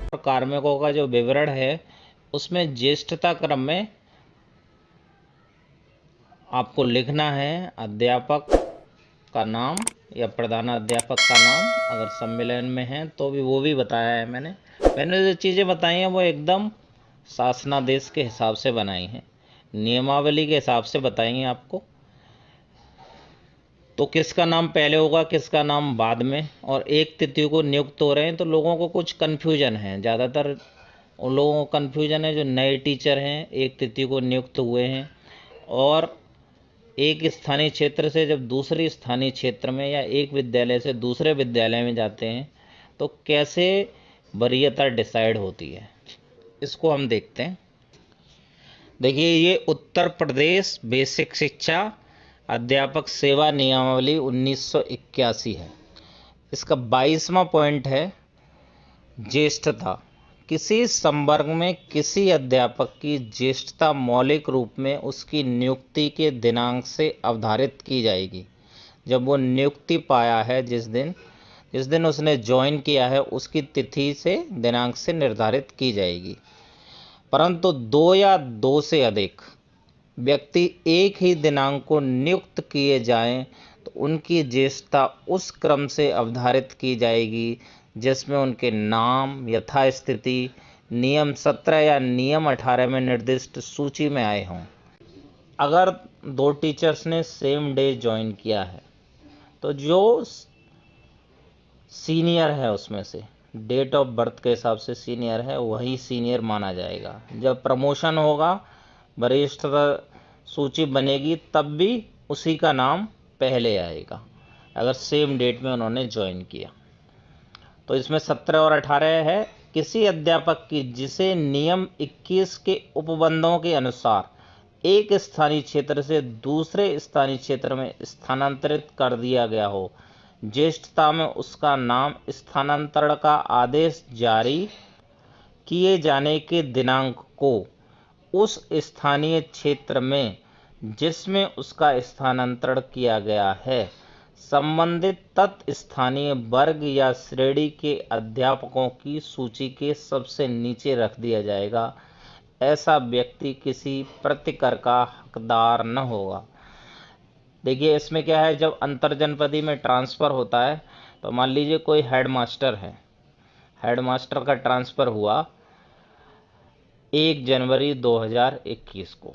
कार्मिकों का जो विवरण है उसमें ज्येष्ठता क्रम में आपको लिखना है अध्यापक का नाम या प्रधानाध्यापक का नाम। अगर सम्मेलन में है तो भी वो भी बताया है मैंने जो चीज़ें बताई हैं वो एकदम शासनादेश के हिसाब से बनाई हैं, नियमावली के हिसाब से बताई हैं आपको। तो किसका नाम पहले होगा किसका नाम बाद में, और एक तिथि को नियुक्त हो रहे हैं तो लोगों को कुछ कन्फ्यूजन है, ज़्यादातर उन लोगों को कन्फ्यूजन है जो नए टीचर हैं, एक तिथि को नियुक्त हुए हैं और एक स्थानीय क्षेत्र से जब दूसरे स्थानीय क्षेत्र में या एक विद्यालय से दूसरे विद्यालय में जाते हैं तो कैसे वरीयता डिसाइड होती है, इसको हम देखते हैं। देखिए, ये उत्तर प्रदेश बेसिक शिक्षा अध्यापक सेवा नियमावली 1981 है। इसका 22वां पॉइंट है ज्येष्ठता। किसी संवर्ग में किसी अध्यापक की ज्येष्ठता मौलिक रूप में उसकी नियुक्ति के दिनांक से अवधारित की जाएगी। जब वो नियुक्ति पाया है, जिस दिन उसने ज्वाइन किया है, उसकी तिथि से दिनांक से निर्धारित की जाएगी। परंतु दो या दो से अधिक व्यक्ति एक ही दिनांक को नियुक्त किए जाएं तो उनकी ज्येष्ठता उस क्रम से अवधारित की जाएगी जिसमें उनके नाम यथास्थिति नियम 17 या नियम 18 में निर्दिष्ट सूची में आए हों। अगर दो टीचर्स ने सेम डे ज्वाइन किया है तो जो सीनियर है उसमें से डेट ऑफ बर्थ के हिसाब से सीनियर है वही सीनियर माना जाएगा। जब प्रमोशन होगा, वरिष्ठता सूची बनेगी, तब भी उसी का नाम पहले आएगा अगर सेम डेट में उन्होंने ज्वाइन किया। तो इसमें 17 और 18 है। किसी अध्यापक की जिसे नियम 21 के उपबंधों के अनुसार एक स्थानीय क्षेत्र से दूसरे स्थानीय क्षेत्र में स्थानांतरित कर दिया गया हो, ज्येष्ठता में उसका नाम स्थानांतरण का आदेश जारी किए जाने के दिनांक को उस स्थानीय क्षेत्र में जिसमें उसका स्थानांतरण किया गया है संबंधित तत्स्थानीय वर्ग या श्रेणी के अध्यापकों की सूची के सबसे नीचे रख दिया जाएगा। ऐसा व्यक्ति किसी प्रतिकर का हकदार न होगा। देखिए, इसमें क्या है, जब अंतरजनपदी में ट्रांसफ़र होता है तो मान लीजिए कोई हेडमास्टर है, हेडमास्टर का ट्रांसफ़र हुआ 1 जनवरी 2021 को,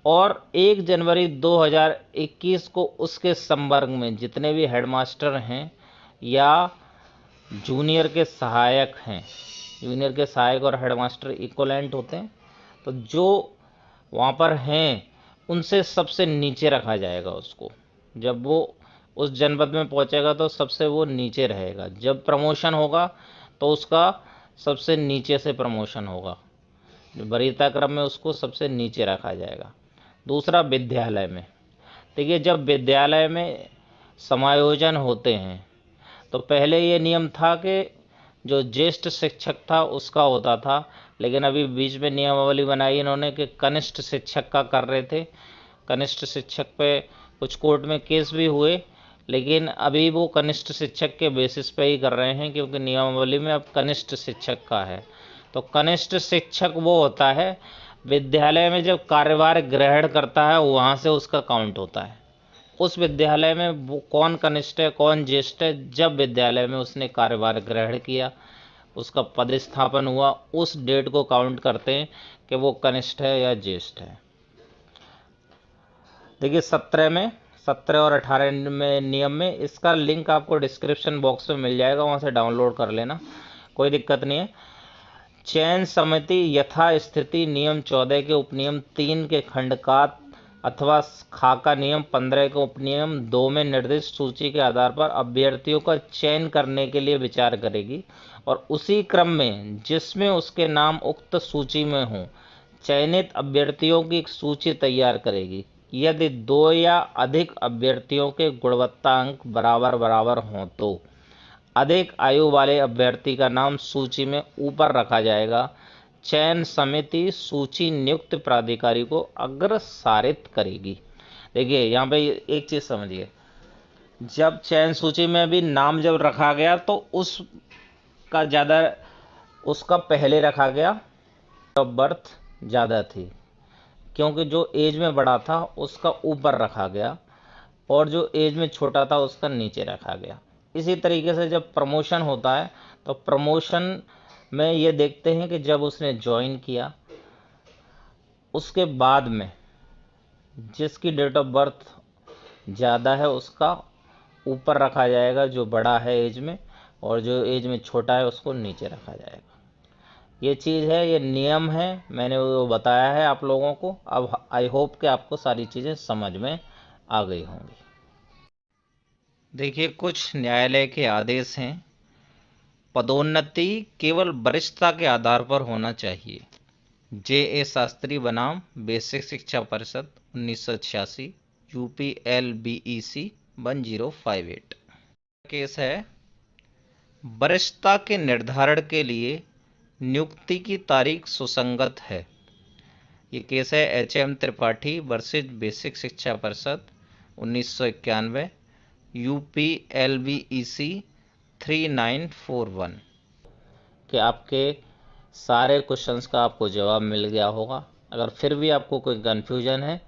और 1 जनवरी 2021 को उसके संवर्ग में जितने भी हेडमास्टर हैं या जूनियर के सहायक हैं, जूनियर के सहायक और हेडमास्टर इक्वलेंट होते हैं, तो जो वहाँ पर हैं उनसे सबसे नीचे रखा जाएगा उसको। जब वो उस जनपद में पहुँचेगा तो सबसे वो नीचे रहेगा। जब प्रमोशन होगा तो उसका सबसे नीचे से प्रमोशन होगा, वरीयता क्रम में उसको सबसे नीचे रखा जाएगा। दूसरा, विद्यालय में देखिए, जब विद्यालय में समायोजन होते हैं तो पहले ये नियम था कि जो ज्येष्ठ शिक्षक था उसका होता था, लेकिन अभी बीच में नियमावली बनाई इन्होंने कि कनिष्ठ शिक्षक का कर रहे थे। कनिष्ठ शिक्षक पे कुछ कोर्ट में केस भी हुए, लेकिन अभी वो कनिष्ठ शिक्षक के बेसिस पे ही कर रहे हैं क्योंकि नियमावली में अब कनिष्ठ शिक्षक का है। तो कनिष्ठ शिक्षक वो होता है विद्यालय में जब कार्यभार ग्रहण करता है वहाँ से उसका काउंट होता है। उस विद्यालय में वो कौन कनिष्ठ है कौन ज्येष्ठ है, जब विद्यालय में उसने कार्यभार ग्रहण किया, उसका पदस्थापन हुआ, उस डेट को काउंट करते हैं कि वो कनिष्ठ है या ज्येष्ठ है। देखिए, 17 और 18 में नियम में, इसका लिंक आपको डिस्क्रिप्शन बॉक्स में मिल जाएगा, वहाँ से डाउनलोड कर लेना, कोई दिक्कत नहीं है। चयन समिति यथास्थिति नियम 14 के उपनियम 3 के खंड का अथवा खाका नियम 15 के उपनियम 2 में निर्दिष्ट सूची के आधार पर अभ्यर्थियों का चयन करने के लिए विचार करेगी और उसी क्रम में जिसमें उसके नाम उक्त सूची में हों चयनित अभ्यर्थियों की एक सूची तैयार करेगी। यदि 2 या अधिक अभ्यर्थियों के गुणवत्ता अंक बराबर बराबर हों तो अधिक आयु वाले अभ्यर्थी का नाम सूची में ऊपर रखा जाएगा। चयन समिति सूची नियुक्त प्राधिकारी को अग्रसारित करेगी। देखिए, यहाँ पे एक चीज़ समझिए, जब चयन सूची में भी नाम जब रखा गया तो उसका ज़्यादा उसका पहले रखा गया, डेट ऑफ बर्थ ज़्यादा थी, क्योंकि जो एज में बड़ा था उसका ऊपर रखा गया और जो एज में छोटा था उसका नीचे रखा गया। इसी तरीके से जब प्रमोशन होता है तो प्रमोशन में ये देखते हैं कि जब उसने ज्वाइन किया उसके बाद में जिसकी डेट ऑफ बर्थ ज़्यादा है उसका ऊपर रखा जाएगा जो बड़ा है एज में, और जो एज में छोटा है उसको नीचे रखा जाएगा। ये चीज़ है, ये नियम है, मैंने वो बताया है आप लोगों को। अब आई होप कि आपको सारी चीज़ें समझ में आ गई होंगी। देखिए, कुछ न्यायालय के आदेश हैं। पदोन्नति केवल वरिष्ठता के आधार पर होना चाहिए। जे शास्त्री बनाम बेसिक शिक्षा परिषद 1986, यूपी LBEC 1058। केस है, वरिष्ठता के निर्धारण के लिए नियुक्ति की तारीख सुसंगत है। ये केस है HM त्रिपाठी वर्सेज बेसिक शिक्षा परिषद 1991, यूपी LBEC 3941। कि आपके सारे क्वेश्चंस का आपको जवाब मिल गया होगा। अगर फिर भी आपको कोई कन्फ्यूजन है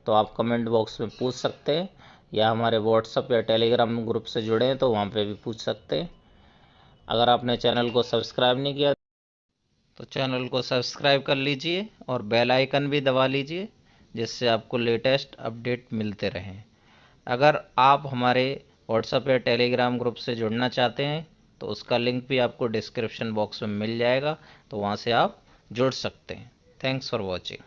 तो आप कमेंट बॉक्स में पूछ सकते हैं, या हमारे व्हाट्सएप या टेलीग्राम ग्रुप से जुड़े हैं तो वहाँ पे भी पूछ सकते हैं। अगर आपने चैनल को सब्सक्राइब नहीं किया तो चैनल को सब्सक्राइब कर लीजिए और बेल आइकन भी दबा लीजिए, जिससे आपको लेटेस्ट अपडेट मिलते रहें। अगर आप हमारे व्हाट्सएप या टेलीग्राम ग्रुप से जुड़ना चाहते हैं तो उसका लिंक भी आपको डिस्क्रिप्शन बॉक्स में मिल जाएगा, तो वहाँ से आप जुड़ सकते हैं। Thanks for watching.